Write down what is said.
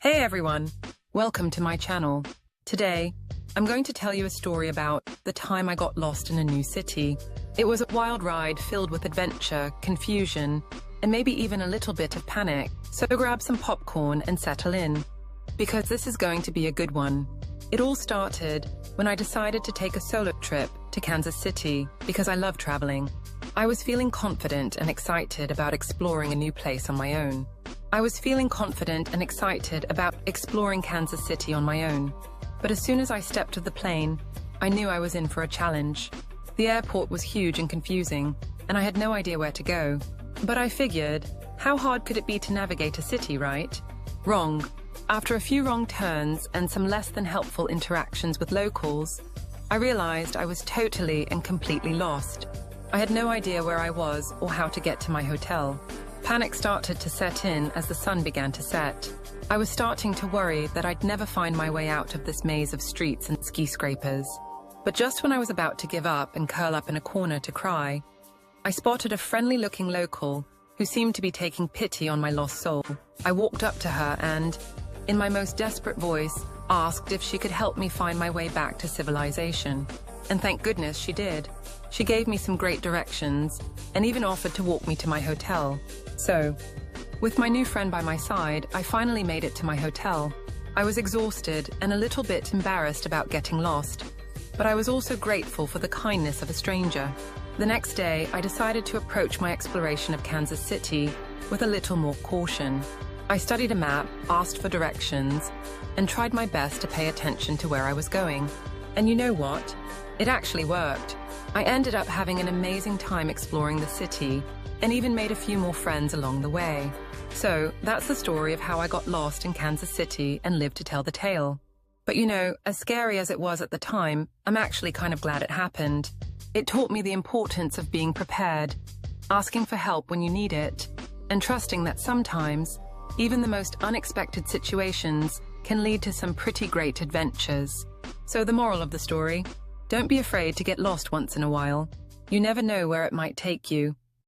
Hey everyone, welcome to my channel. Today, I'm going to tell you a story about the time I got lost in a new city. It was a wild ride filled with adventure, confusion, and maybe even a little bit of panic. So grab some popcorn and settle in, because this is going to be a good one. It all started when I decided to take a solo trip to Kansas City because I love traveling. I was feeling confident and excited about exploring a new place on my own. I was feeling confident and excited about exploring Kansas City on my own. But as soon as I stepped off the plane, I knew I was in for a challenge. The airport was huge and confusing, and I had no idea where to go. But I figured, how hard could it be to navigate a city, right? Wrong. After a few wrong turns and some less than helpful interactions with locals, I realized I was totally and completely lost. I had no idea where I was or how to get to my hotel. Panic started to set in as the sun began to set. I was starting to worry that I'd never find my way out of this maze of streets and skyscrapers. But just when I was about to give up and curl up in a corner to cry, I spotted a friendly-looking local who seemed to be taking pity on my lost soul. I walked up to her and, in my most desperate voice, asked if she could help me find my way back to civilization. And thank goodness she did. She gave me some great directions and even offered to walk me to my hotel. So, with my new friend by my side, I finally made it to my hotel. I was exhausted and a little bit embarrassed about getting lost, but I was also grateful for the kindness of a stranger. The next day, I decided to approach my exploration of Kansas City with a little more caution. I studied a map, asked for directions, and tried my best to pay attention to where I was going. And you know what? It actually worked. I ended up having an amazing time exploring the city and even made a few more friends along the way. So that's the story of how I got lost in Kansas City and lived to tell the tale. But you know, as scary as it was at the time, I'm actually kind of glad it happened. It taught me the importance of being prepared, asking for help when you need it, and trusting that sometimes, even the most unexpected situations can lead to some pretty great adventures. So the moral of the story, don't be afraid to get lost once in a while. You never know where it might take you.